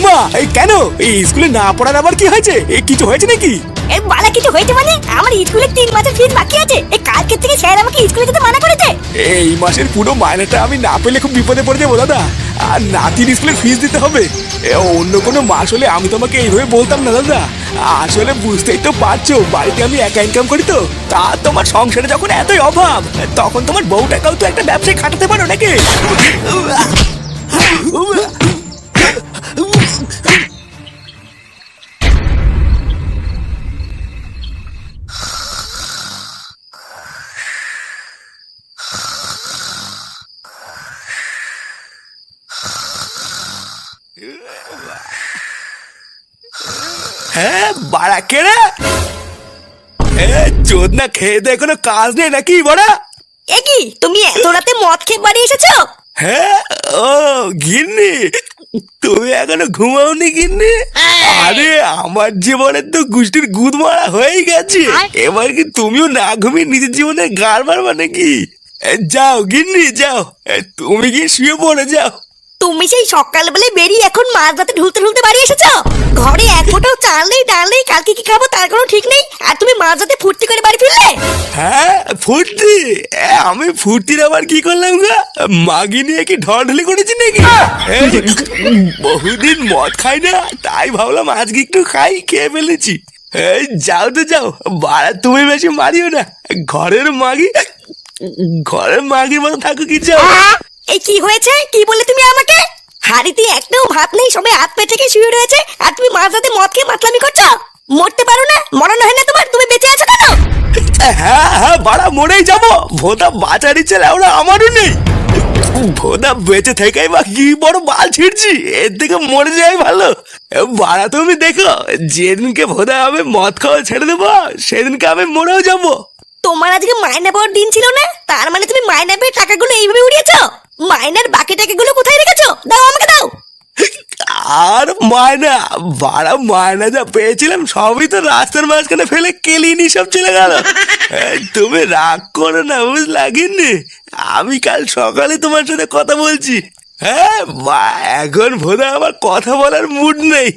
মা, এই কেন এই স্কুলে না পড়ার আবার কি হয়েছে? কিছু হয়েছে নাকি? এই বালা কিছু হয়েছে মানে? আমার স্কুলে 3 মাসের ফিস বাকি আছে। এই কালকে থেকে স্যার আমাকে স্কুলে যেতে মানা করেছে। এই মাসের পুরো মাইনেটা আমি না পেলে খুব বিপদে পড়ে যাবো দাদা। আর নাতির স্কুলের ফিস দিতে হবে। অন্য কোনো মাস হলে আমি তোমাকে এইভাবে বলতাম না দাদা। আসলে বুঝতেই তো পারছো, বাড়িতে আমি একা ইনকাম করি তো। তা তোমার সংসারে যখন এতই অভাব, তখন তোমার বউটাকেও তো একটা ব্যবসায় খাটাতে পারো নাকি? হ্যাঁ, বাড়া কেড়ে চোদনা খেয়ে দেয়, কোনো কাজ নেই নাকি বড়া? এ কি, তুমি এত রাতে মদ খেয়ে বাড়ি এসেছো? হ্যাঁ, ও গিন্নি, তুমি এখনো ঘুমাওনি গিন্নি? আরে আমার জীবনের তো গুষ্টির গুদ মারা হয়েই গেছে, এবার কি তুমিও না ঘুমিয়ে নিজের জীবনে গাড় মারবা নাকি? যাও গিন্নি যাও, তুমি গিয়ে শুয়ে পড়ে যাও। তুমি সেই সকালবেলায় বেরিয়ে এখন মাঝরাতে ঢুলতে ঢুলতে বাড়ি এসেছো? ঘরে এক ফোঁটাও চাল নেই, ডাল নেই, কালকে কি খাবো তার কোনো ঠিক নেই, আর তুমি মাঝরাতে ফুর্তি করে বাড়ি ফিরলে? হ্যাঁ ফুর্তি? আমি ফুর্তির আবার কি করলাম গা? মাগি নিয়ে কি ঢলঢলি করেছি নাকি? বহুদিন মদ খাই না, তাই ভাবলাম আজকে একটু খাই, খেয়ে ফেলেছি। এই যাও তো যাও, বাড়া তুমি বেশি মারিও না। ঘরের মাগি, ঘরের মাগির মতো থাকো কি? যাও। এই কি হয়েছে? কি বললে তুমি আমাকে? হাড়িতে একটাও ভাত নেই, সবাই হাত পে থেকে শুয়ে রয়েছে, আর তুমি মাঝরাতে মদ খেয়ে মাতলামি করছো? মরতে পারো না? মরানো হয় না তোমার? তুমি বেঁচে আছো কেন? হ্যাঁ হ্যাঁ, বাড়া মরেই যাবো। ভোদা বাঁচারই ছেলে ওরা আমারও নেই। ভোদা বেঁচে থেকেই বা কি বড় বাল ছিড়ছি, এর থেকে মরে যাই ভালো। বাড়া তুমি দেখো, যেদিনকে ভোদা আমি মদ খাওয়া ছেড়ে দেবো, সেদিনকে আমি মরেও যাবো। তোমার আজকে মাইনা পাওয়ার দিন ছিল না? তার মানে তুমি মাইনা পেয়ে টাকাগুলো এইভাবে উড়িয়েছো? মাইনার বাকি টাকাগুলো কোথায় রেখেছো? দাও আমাকে দাও। আর মায়না, বাড়া মায়না যা পেয়েছিলাম সবই তো রাস্তার মাঝখানে ফেলে কেলিনি, সব চলে গেল। তুমি রাগ করো না, বুঝলা গিন্নি? আমি কাল সকালে তোমার সাথে কথা বলছি। হ্যাঁ, এখন ভোদা আমার কথা বলার মুড নেই।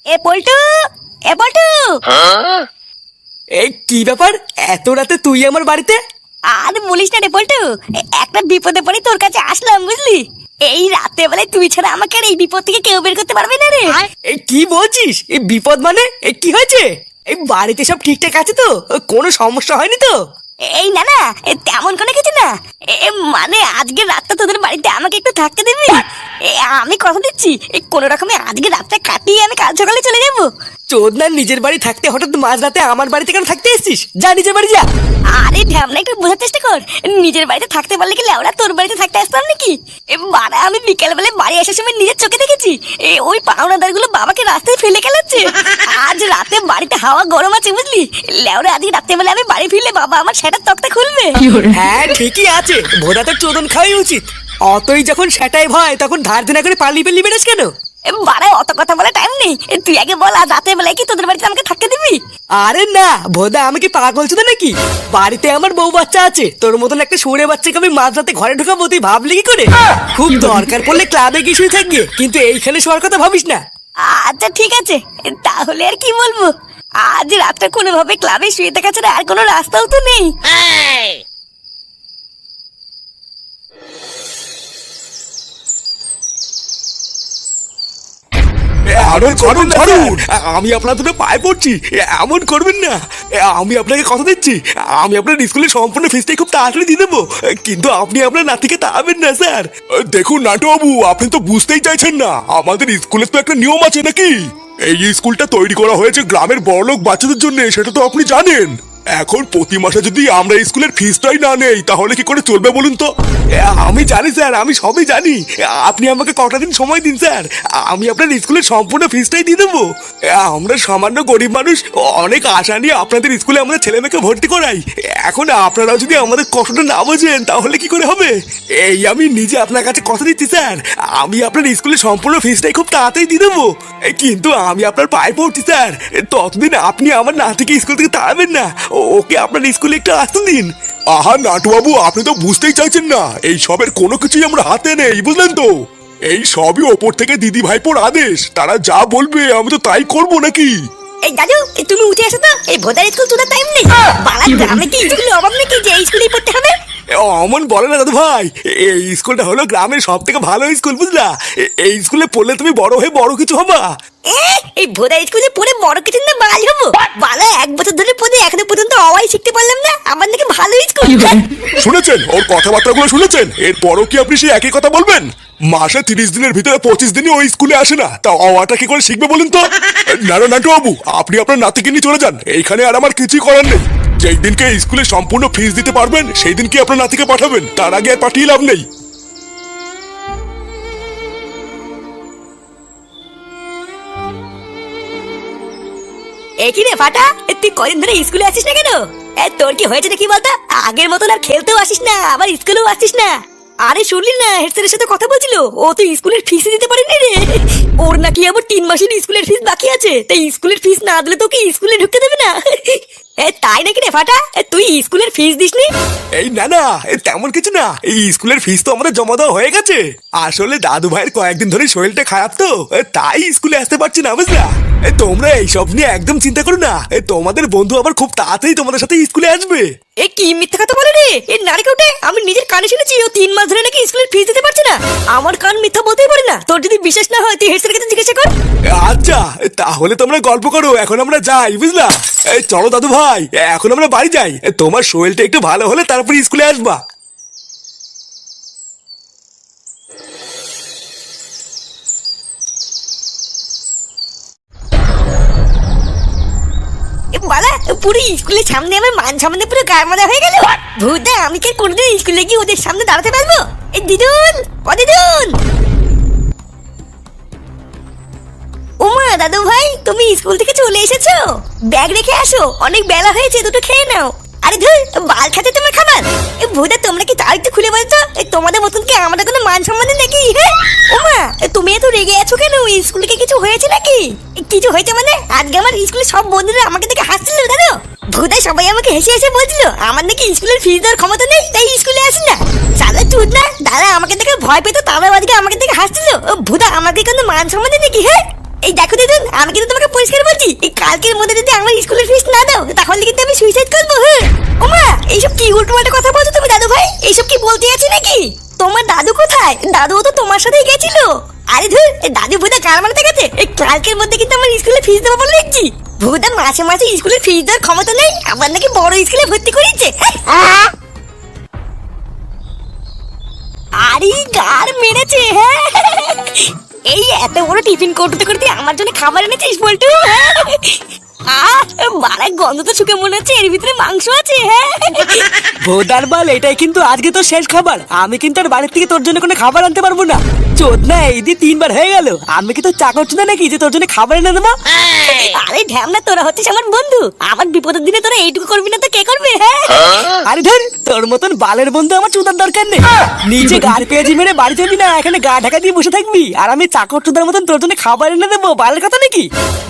এ পল্টু, এ পল্টু। এই কি ব্যাপার, এত রাতে তুই আমার বাড়িতে? আর বলিস না রে পল্টু, একটা বিপদে পড়ে তোর কাছে আসলাম, বুঝলি? এই রাতে বেলায় তুই ছাড়া আমাকে আর এই বিপদ থেকে কেউ বের করতে পারবে না রে। এই কি বলছিস? এই বিপদ মানে কি হয়েছে? এই বাড়িতে সব ঠিকঠাক আছে তো? কোনো সমস্যা হয়নি তো? এই না না, তেমন কোনো কিছু না। মানে আজকে রাতটা তোদের বাড়িতে আমাকে একটু থাকতে দিবি? আমি কথা দিচ্ছি, কোন রকমে আজকে রাতটা কাটিয়ে আমি কাল সকালে চলে যাবো। চোদনার নিজের বাড়ি থাকতে হঠাৎ মাঝরাতে আমার বাড়িতে কেন থাকতে এসেছিস? যা নিজের বাড়ি যা। আরে ঢ্যামনা, একটু বোঝার চেষ্টা কর। নিজের বাড়িতে থাকতে পারলে কি লেওড়া তোর বাড়িতে থাকতে আসতাম নাকি? বাড়া, আমি বিকেল বেলায় বাড়ি আসার সময় নিজের চোখে দেখেছি ওই পাওনাদার গুলো বাবাকে রাস্তায় ফেলে খেলাচ্ছে। আজ রাতে বাড়িতে হাওয়া গরম আছে, বুঝলি? লেওড়া আজকে রাতে বেলা আমি বাড়ি ফিরলে বাবা আমার সেটার তক্তা খুলবে। হ্যাঁ ঠিকই আছে, ভোদা তো চোদন খাওয়াই উচিত। অতই যখন সেটাই ভয়, তখন ধার দেনা করে পালিয়ে বেড়াস কেন? বাড়ায় অত কথা বলে টাইম নেই। তুই আগে বল, আজ রাতে বেলায় কি তোদের বাড়িতে আমাকে থাকতে দিবি? আরে না ভোদা, আমি কি পাগল চোদা নাকি? বাড়িতে আমার বউ বাচ্চা আছে, তোর মতন একটা শুয়ে বাচ্চাকে আমি মাঝরাতে ঘরে ঢুকাবো তুই ভাবলি কি করে? খুব দরকার পড়লে ক্লাবে গিয়ে শুয়ে থাকবে, কিন্তু এইখানে শোয়ার কথা ভাবিস না। আচ্ছা ঠিক আছে, তাহলে আর কি বলবো। আজ রাতটা কোনোভাবে ক্লাবে শুয়ে থাকা ছাড়া আর কোনো রাস্তাও তো নেই। ছাড়ুন ছাড়ুন, আমি আপনার দুটো পায়ে পড়ছি, এমন করবেন না। আমি আপনাকে কথা দিচ্ছি, আমি আপনার স্কুলের সম্পূর্ণ ফিসটাই খুব তাড়াতাড়ি দিয়ে দেবো, কিন্তু আপনি আপনার নাতিকে তাড়াবেন না স্যার। দেখুন নাটুবাবু, আপনি তো বুঝতেই চাইছেন না, আমাদের স্কুলের তো একটা নিয়ম আছে নাকি। এই স্কুলটা তৈরি করা হয়েছে গ্রামের বড়লোক বাচ্চাদের জন্য, সেটা তো আপনি জানেন। এখন প্রতি মাসে যদি আমরা স্কুলের ফিসটাই না নেই, তাহলে কি করে চলবে বলুন তো? আমি জানি স্যার, আমি সবই জানি। আপনি আমাকে কটা দিন সময় দিন স্যার, আমি আপনার স্কুলের সম্পূর্ণ ফিসটাই দিয়ে দেবো। আমরা সামান্য গরিব মানুষ, অনেক আশা নিয়ে আপনাদের স্কুলে আমাদের ছেলে মেয়েকে ভর্তি করাই। এখন আপনারা যদি আমাদের কষ্টটা না বোঝেন, তাহলে কি করে হবে? এই আমি নিজে আপনার কাছে কথা দিচ্ছি স্যার, আমি আপনার স্কুলের সম্পূর্ণ ফিসটাই খুব তাড়াতাড়ি দিয়ে দেবো, কিন্তু আমি আপনার পায়ে পড়ছি স্যার। ততদিন আপনি আমার নাতিকে স্কুল থেকে তাড়াবেন না, ওকে আপনার স্কুলে একটু আসতে দিন। আহা নাটু বাবু, আপনি তো বুঝতেই চাইছেন না, এই সবের কোনো কিছুই আমরা হাতে নেই, বুঝলেন তো? এই সবই ওপর থেকে দিদি ভাইপোর আদেশ, তারা যা বলবে আমি তো তাই করবো নাকি। এই দাদু, তুমি উঠে আসো তো, এই ভোদার স্কুল তোদের টাইম নেই। বালা গ্রামে কি স্কুলের অভাব নাকি যে এই স্কুলেই পড়তে হবে? অমন বলে না দাদু ভাই, এই স্কুলটা হলো গ্রামের সব থেকে ভালো স্কুল, বুঝলা? এই স্কুলে পড়লে তুমি বড় হয়ে বড় কিছু হবা। এই ভোদার স্কুলে পড়ে বড় কিছু না বাল হবো? বালা 1 বছর ধরে পড়ে এখনো পর্যন্ত অওয়াই শিখতে পারলাম না, আমার নাকি ভালো স্কুল। শুনেছেন ওর কথাবার্তাগুলো শুনেছেন? এরপরও কি আপনি সেই একই কথা বলবেন? মাসে 30 দিনের ভিতরে 25 দিনই ওই স্কুলে আসে না, তা অওয়াটা কি করে শিখবে বলুন তো? না না নাটু বাবু, আপনি আপনার নাতিকে নিয়ে চলে যান, এইখানে আর আমার কিছুই করার নেই। যেই দিনকে স্কুলে সম্পূর্ণ ফিস দিতে পারবেন সেই দিন কি আপনার নাতিকে পাঠাবেন, তার আগে আর পাঠিয়ে লাভ নেই। একই রে ফাটা, তুই কদিন ধরে স্কুলে আসিস না কেন? তোর কি হয়েছে নাকি বলতো? আগের মতন আর খেলতেও আসিস না, আবার স্কুলেও আসিস না। আরে শুনলি না, হেড স্যারের সাথে কথা বলছিল, ও তো স্কুলের ফিস দিতে পারেনি রে। ওর নাকি আবার 3 মাসের স্কুলের ফিস বাকি আছে, তাই স্কুলের ফিস না দিলে তোকে স্কুলে ঢুকতে দেবে না। তাই নাকি রে ফাটা, তুই স্কুলের ফিস দিসনি? এই না না, তেমন কিছু না, এই স্কুলের ফিস তো আমাদের জমা দেওয়া হয়ে গেছে। আসলে দাদু ভাইয়ের কয়েকদিন ধরে শরীরটা খারাপ তো, তাই স্কুলে আসতে পারছি না, বুঝলা? তোমরা এইসব নিয়ে একদম চিন্তা করো না, তোমাদের বন্ধু আবার খুব তাড়াতাড়ি তোমাদের সাথে স্কুলে আসবে। কি মিথ্যা কথা বলে রে এই নারীকে উঠে? আমি নিজের কানে শুনেছি ও 3 মাস ধরে নাকি স্কুলের ফিস দিতে পারছে না। আমার কান মিথ্যা বলতেই পারে না। তোর যদি বিশ্বাস না হয় তুই হেড স্যারের কাছে জিজ্ঞাসা কর। আচ্ছা তাহলে তোমরা গল্প করো, এখন আমরা যাই, বুঝলা? এই চলো দাদু ভাই, এখন আমরা বাড়ি যাই, তোমার শরীরটা একটু ভালো হলে তারপর স্কুলে আসবা। বালা পুরো স্কুলের সামনে আমার মান সামনে পুরো গারমাদা হয়ে গেল। ভূতা, আমি কি কোনোদিন স্কুলে গিয়ে ওদের সামনে দাঁড়াতে পারবো? এই দিদুন, ও দিদুন। ওমা দাদু ভাই, তুমি স্কুল থেকে চলে এসেছো? ব্যাগ রেখে আসো, অনেক বেলা হয়েছে, দুটো খেয়ে নাও। আরে ধুর, বাল খাতে তোমার খাবার। ভূতা, তোমরা কি তাও একটু খুলে বলতো, তোমাদের মতন কি আমাদের কোনো মান সম্মান নেই নাকি? হ্যাঁ ওমা, তুমি এত রেগে আছো কেন? স্কুলে কি কিছু হয়েছে নাকি? কিছু হয়েছে মানে? আজকে আমার স্কুলের সব বন্ধুরা আমাকে দেখে হাসছিল জানো। ভূতা, সবাই আমাকে হেসে হেসে বলছিল আমার নাকি স্কুলের ফিস দেওয়ার ক্ষমতা নেই, তাই স্কুলে আসি না। সালা চুদ না, দাদা আমাকে দেখে ভয় পেতো, তারা আজকে আমাকে দেখে হাসছিল। ভূতা, আমাকে কোনো মান সম্মান নেই নাকি? হ্যাঁ এই দেখো দিদুন, আমি কিন্তু তোমাকে পরিষ্কার বলছি, এই কালকের মধ্যে যদি আমার স্কুলের ফিস না দাও তাহলে কিন্তু আমি সুইসাইড করবো। হ্যাঁ ওমা, এইসব কি উল্টোপাল্টা কথা বলছো তুমি দাদু ভাই? এইসব কি বলতে আছি নাকি? তোমার দাদু কোথায়? দাদু তো তোমার সাথেই গেছিল। আরে ধুর, দাদু ভূতা কার মানতে গেছে? এই কালকের মধ্যে কিন্তু আমার স্কুলে ফিস দেবো বলে দেখছি। ভূতা মাসে মাসে স্কুলের ফিস দেওয়ার ক্ষমতা নেই, আমার নাকি বড় স্কুলে ভর্তি করেছে। আরে গার মেরেছে। হ্যাঁ এই এত বড় টিফিন করতে করতে আমার জন্য খাবার এনেছিস বলটু? বাড়ার গন্ধ তো শুকে মনে হচ্ছে এর ভিতরে মাংস আছে। হ্যাঁ ভোদার বাল, এটাই কিন্তু আজকে তোর শেষ খাবার। আমি কিন্তু আর বাড়ির থেকে তোর জন্য কোনো খাবার আনতে পারবো না। চোদ না, এই দিয়ে 3 বার হয়ে গেল। আমি কি তোর চাকর চুদা নাকি যে তোর জন্য খাবার এনে দেবো? আরে ঢ্যামনা, তোরা হচ্ছিস আমার বন্ধু, আমার বিপদের দিনে তোরা এইটুকু করবি না তো কে করবে? হ্যাঁ আরে ধর, তোর মতন বালের বন্ধু আমার চুদার দরকার নেই। নিজে গাড় পেঁয়াজি মেরে বাড়ি যাবি না, এখানে গা ঢাকা দিয়ে বসে থাকবি আর আমি চাকর চুদার মতন তোর জন্য খাবার এনে দেবো? বালের কথা নাকি?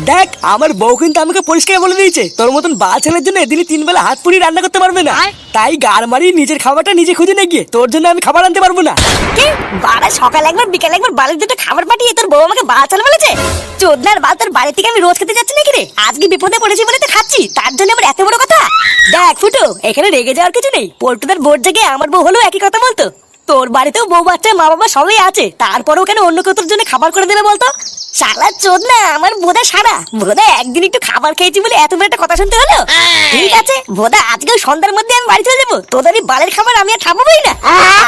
দেখ, আমার বউ কিন্তু আমাকে পরিষ্কার বলে দিয়েছে তোর মতন বাল ছেলের জন্য দিনে 3 বেলা হাত পুড়িয়ে রান্না করতে পারবে না। তাই গাড় মারি নিজের খাবারটা নিজে খুঁজে নিয়ে গিয়ে তোর জন্য আমি খাবার আনতে পারবো না। কি বাড়া, সকাল একবার বিকাল একবার বালের দুটো খাবার পাঠিয়ে তোর বউ আমাকে বাল চাল বলেছে? চোদনার বাল, তোর বাড়ি থেকে আমি রোজ খেতে যাচ্ছি নাকি রে? আজকে বিপদে পড়েছি বলে তো খাচ্ছি, তার জন্য আবার এত বড় কথা? দেখ ফুটো, এখানে রেগে যাওয়ার কিছু নেই। পল্টুদার বোর্ড জেগে আমার বউ হলো একই কথা বলতো। তোর বাড়িতেও বউ বাচ্চা মা বাবা সবাই আছে, তারপরেও কেন অন্য কেউ তোর জন্য খাবার করে দেবে বলতো? শালা চোদ না, আমার বোধা সারা বোধা একদিন একটু খাবার খেয়েছি বলে এত বড় একটা কথা শুনতে হলো। ঠিক আছে বোধা, আজকেও সন্ধ্যার মধ্যে আমি বাড়ি চলে যাবো। তোদের এই বালের খাবার আমি আর খাবোই না।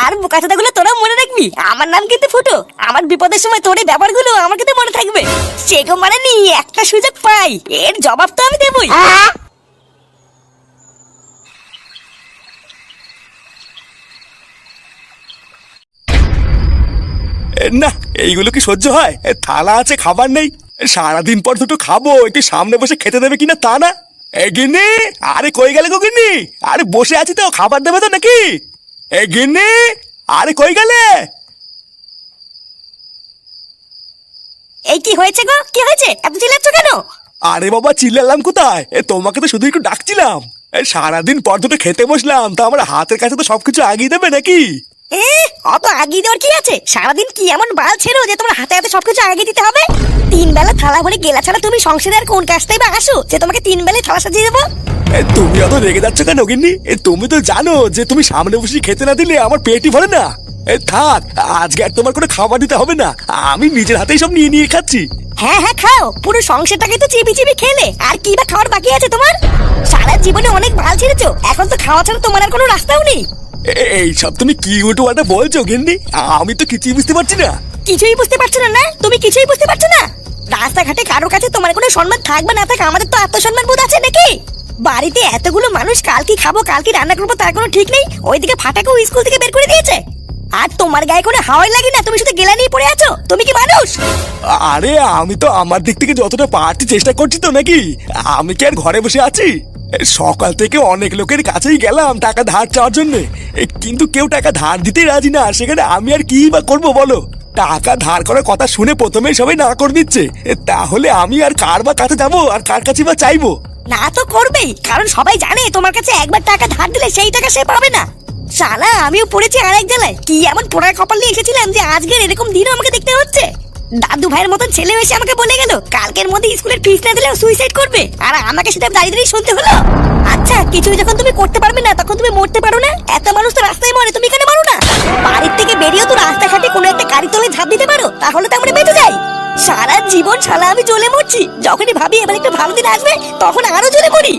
আর বোকাচোদা গুলো তোরাও মনে রাখবি, আমার নাম কিন্তু ফুটো। আমার বিপদের সময় তোর এই ব্যাপারগুলো আমার কিন্তু মনে থাকবে। সেগো মানে নি, একটা সুযোগ পাই এর জবাব তো আমি দেবই। না, এইগুলো কি সহ্য হয়? থালা আছে, খাবার নেই, সারাদিন পর দুটো খাবো, একটু সামনে বসে খেতে দেবে কিনা তা না। গিন্নি, আরে কই গেলে গো গিন্নি? আরে বসে আছি তো, খাবার দেবে তো নাকি? গিন্নি, আরে কই গেলে? এই কি হয়েছে গো? কি হয়েছে? এত চিল্লাচ্ছ কেন? আরে বাবা, চিল্লালাম কোথায়? তোমাকে তো শুধু একটু ডাকছিলাম। সারাদিন পর দুটো খেতে বসলাম, তা আমার হাতের কাছে তো সবকিছু আগিয়ে দেবে নাকি? অত আগিয়ে দেওয়ার কি আছে? সারাদিন কি এমন বাল ছেড়ো যে তোমার হাতে হাতে সবকিছু আগিয়ে দিতে হবে? 3 বেলা থালা ভরে গেলা ছাড়া তুমি সংসারে আর কোন কাজটাই বা আসো যে তোমাকে 3 বেলায় থালা সাজিয়ে দেবো? তুমি অত রেগে যাচ্ছ কেন গিন্নি? তুমি তো জানো যে তুমি সামনে বসে খেতে না দিলে আমার পেটই ভরে না। থাক, আজকে আর তোমার কোনো খাবার দিতে হবে না, আমি নিজের হাতেই সব নিয়ে নিয়ে খাচ্ছি। হ্যাঁ হ্যাঁ খাও, পুরো সংসারটাকে তো চিবি চিবি খেলে, আর কি বা খাওয়ার বাকি আছে তোমার? সারা জীবনে অনেক বাল ছেড়েছো, এখন তো খাওয়া ছাড়া তোমার আর কোনো রাস্তাও নেই। এই সব তুমি কি উল্টো পাল্টা বলছো গিন্নি? আমি তো কিছুই বুঝতে পারছি না। কিছুই বুঝতে পারছো না? না তুমি কিছুই বুঝতে পারছো না? রাস্তাঘাটে কারোর কাছে তোমার কোনো সম্মান থাকবে না থাক, আমাদের তো আত্মসম্মান বোধ আছে নাকি? বাড়িতে এতগুলো মানুষ, কাল কি খাবো কাল কি রান্না করবো তার কোনো ঠিক নেই। ওইদিকে ফাটাকেও স্কুল থেকে বের করে দিয়েছে, আর তোমার গায়ে কোনো হাওয়াই লাগে না, তুমি শুধু গেলা নিয়ে পড়ে আছো। তুমি কি মানুষ? আরে আমি তো আমার দিক থেকে যতটা পারছি চেষ্টা করছি তো নাকি? আমি কি আর ঘরে বসে আছি? সকাল থেকে অনেক লোকের কাছেই গেলাম টাকা ধার চাওয়ার জন্য, কিন্তু কেউ টাকা ধার দিতে রাজি না। সেখানে আমি আর কি বা করবো বলো? টাকা ধার করার কথা শুনে প্রথমেই সবাই না করে দিচ্ছে, তাহলে আমি আর কার বা কাছে যাবো আর কার কাছে বা চাইবো? না তো করবেই, কারণ সবাই জানে তোমার কাছে একবার টাকা ধার দিলে সেই টাকা সে পাবে না। শালা আমিও পড়েছি আরেক জেলায়, কি এমন পোড়ার কপাল নিয়ে এসেছিলাম যে আজকের এরকম দিনও আমাকে দেখতে হচ্ছে। দাদু ভাইয়ের মতন ছেলে এসে আমাকে বলে গেল কালকের মধ্যে স্কুলের ফিস না দিলেও সুইসাইড করবে, আর আমাকে সেটা দাঁড়িয়ে দাঁড়িয়ে শুনতে হলো। আচ্ছা, কিছুই যখন তুমি করতে পারবে না তখন তুমি মরতে পারো না? এত মানুষ তো রাস্তায় মরে, তুমি কেন মারো না? বাড়ির থেকে বেরিয়েও তো রাস্তাঘাটে কোনো একটা গাড়ি তলে ঝাঁপ দিতে পারো, তাহলে তো আমরা বেঁচে যাই। সারা জীবন শালা আমি জ্বলে মরছি, যখনই ভাবি এবার একটু ভালো দিন আসবে তখন আরো জ্বলে মরি।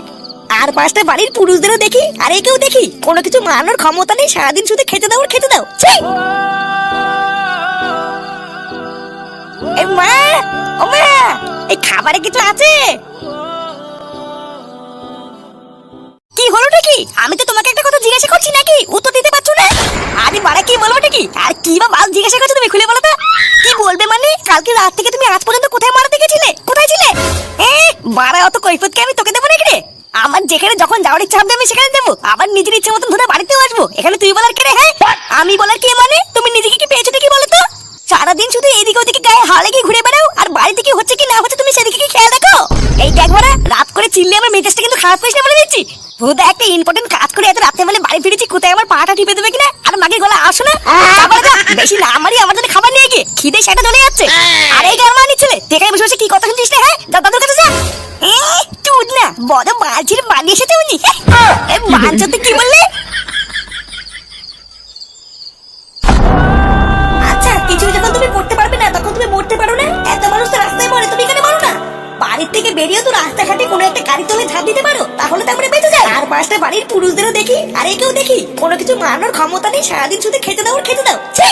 আর 5টা বাড়ির পুরুষদেরও দেখি আর একেও দেখি, কোনো কিছু মানানোর ক্ষমতা নেই, সারাদিন শুধু খেতে দাও আর খেতে দাও। ছি! এ মা, ও মা, এই খাবারে কিছু আছে? কি হলো নাকি? আমি তো তোমাকে একটা কথা জিজ্ঞাসা করছি নাকি, উত্তর দিতে পারছো না? আরে বাড়া কি বলবো নাকি? আর কি বা বাল জিজ্ঞাসা করছো তুমি, খুলে বলো তো। কি বলবে মানে? কালকে রাত থেকে তুমি আজ পর্যন্ত কোথায় মারা দেখেছিলে? কোথায় ছিলে? বাড়া অত কৈফিয়ত কি আমি তোকে দেবো নাকি রে? আমার যেখানে যখন যাওয়ার ইচ্ছা হবে আমি সেখানে দেবো, আবার নিজের ইচ্ছে মতন ধরে বাড়িতেও আসবো। এখানে তুই বলার কে রে? হ্যাঁ, আমি বলার কে মানে? তুমি নিজেকে কি পেয়েছো নাকি বলো তো? সারাদিন শুধু এদিকে ওদিকে গায়ে হাওয়া লাগিয়ে ঘুরে বেড়াও, আর বাড়িতে কি হচ্ছে কি না হচ্ছে তুমি সেদিকে কি খেয়াল রাখো? এই দেখ বড়া, রাত করে চিল্লে আমার মেজাজটা কিন্তু খারাপ করিস না বলে দিচ্ছি। ভুদা একটা ইম্পর্টেন্ট কাজ করে এত রাতে বেলা বাড়ি ফিরেছি, কোথায় আমার পাটা টিপে দেবে কিনা, আর মাকে গলা আসো না। বেশি না আমারই, আমার জন্য খাবার নিয়ে গিয়ে খিদে সেটা চলে যাচ্ছে। আর এই গারমানি ছেলে দেখাই বসে বসে কি কথা শুনছিস না? হ্যাঁ, যা দাদুর কাছে যা। চুদ না, বড় মাঝির বানিয়ে এসেছে উনি। মানচতে কি বললে? আচ্ছা, কিছু যখন তুমি করতে পারবে না তখন তুমি মরতে পারো না? এত মানুষ তো রাস্তায় মরে, তুমি কেন মারো না? বাড়ির থেকে বেরিয়েও তো রাস্তাঘাটে কোনো একটা গাড়ি তলে ঝাঁপ দিতে পারো, তাহলে তো আমরা বেঁচে যাই। আর 5টা বাড়ির পুরুষদেরও দেখি আর একেও দেখি, কোনো কিছু মানানোর ক্ষমতা নেই, সারাদিন শুধু খেতে দাও আর খেতে দাও। ছি!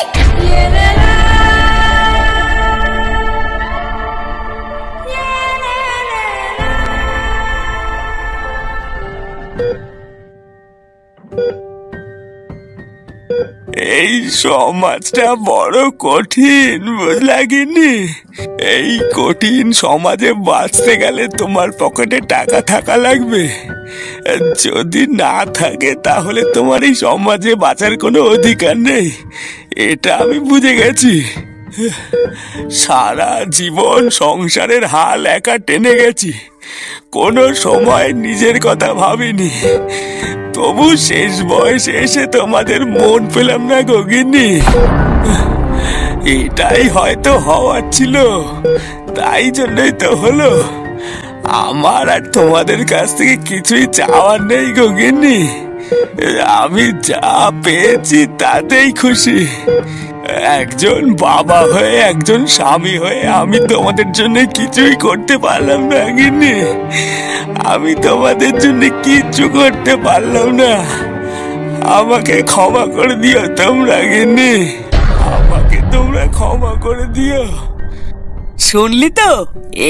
এই সমাজটা বড় কঠিন, বুঝলা গিন্নি? এই কঠিন সমাজে বাঁচতে গেলে তোমার পকেটে টাকা থাকা লাগবে, যদি না থাকে তাহলে তোমার এই সমাজে বাঁচার কোনো অধিকার নেই, এটা আমি বুঝে গেছি। সারা জীবন সংসারের হাল একা টেনে গেছি, কোনো সময় নিজের কথা ভাবিনি, তবু শেষ বয়সে এসে তোমাদের মন পেলাম না গো গিন্নি। এটাই হয়তো হওয়ার ছিল, তাই জন্যই তো হলো। আমার আর তোমাদের কাছ থেকে কিছুই চাওয়ার নেই গো গিন্নি, আমি যা পেয়েছি তাতেই খুশি। একজন বাবা হয়ে, একজন স্বামী হয়ে আমি তোমাদের জন্য কিছুই করতে পারলাম না গিন্নি, আমি তোমাদের জন্য কিচ্ছু করতে পারলাম না। আমাকে ক্ষমা করে দিও তোমরা গিন্নি, আমাকে তোমরা ক্ষমা করে দিও। শুনলি তো,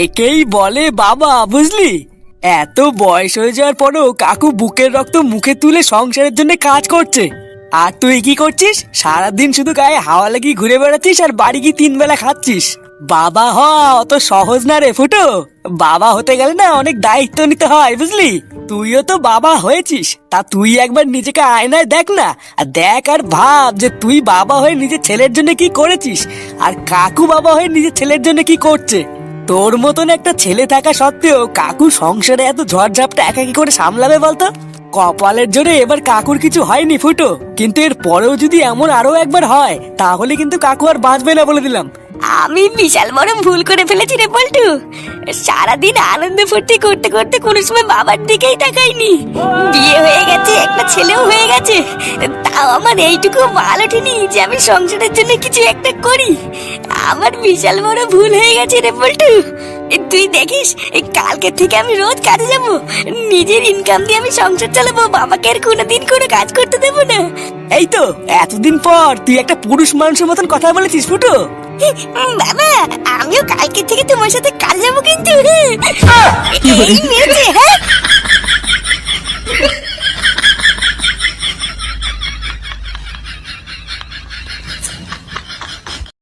একেই বলে বাবা, বুঝলি? এত বয়স হয়ে যাওয়ার পরও কাকু বুকের রক্ত মুখে তুলে সংসারের জন্য কাজ করছে, আর তুই কি করছিস? সারাদিন শুধু গায়ে হাওয়া লাগিয়ে ঘুরে বেড়াচ্ছিস আর বাড়ি গিয়ে 3 বেলা খাচ্ছিস। বাবা হওয়া অত সহজ না রে ফুটো, বাবা হতে গেলে না অনেক দায়িত্ব নিতে হয়, বুঝলি? তুইও তো বাবা হয়েছিস, তা তুই একবার নিজেকে আয়নায় দেখ না, আর দেখ আর ভাব যে তুই বাবা হয়ে নিজের ছেলের জন্য কি করেছিস, আর কাকু বাবা হয়ে নিজের ছেলের জন্য কি করছে। তোর মতন একটা ছেলে থাকা সত্ত্বেও কাকু সংসারে এত ঝড়ঝাপটা একা কি করে সামলাবে বলতো? কপালের জোরে এবার কাকুর কিছু হয়নি ফুটো, কিন্তু এর পরেও যদি এমন আরো একবার হয় তাহলে কিন্তু কাকু আর বাঁচবে না বলে দিলাম। আমি বিশাল বড় ভুল করে ফেলেছি রে পল্টু। সারাদিন আনন্দ ফুর্তি করতে করতে কোনো সময় বাবার দিকেই তাকাইনি। বিয়ে হয়ে গেছে, একটা ছেলেও হয়ে গেছে, তাও আমার এইটুকু মাল ওঠেনি যে আমি সংসারের জন্য কিছু একটা করি। আমার বিশাল বড় ভুল হয়ে গেছে রে পল্টু। তুই দেখিস কালকে থেকে আমি রোজ কাজে যাব, নিজের ইনকাম দিয়ে আমি সংসার চালাবো, বাবাকে আর কোনোদিন কোনো কাজ করতে দেবো না। এই তো এতদিন পর তুই একটা পুরুষ মানুষের মতন কথা বলেছিস ফুটো। বাবা, আমিও কালকে থেকে তোমার সাথে কাজ যাবো কিন্তু। এই মেরেছে, হ্যাঁ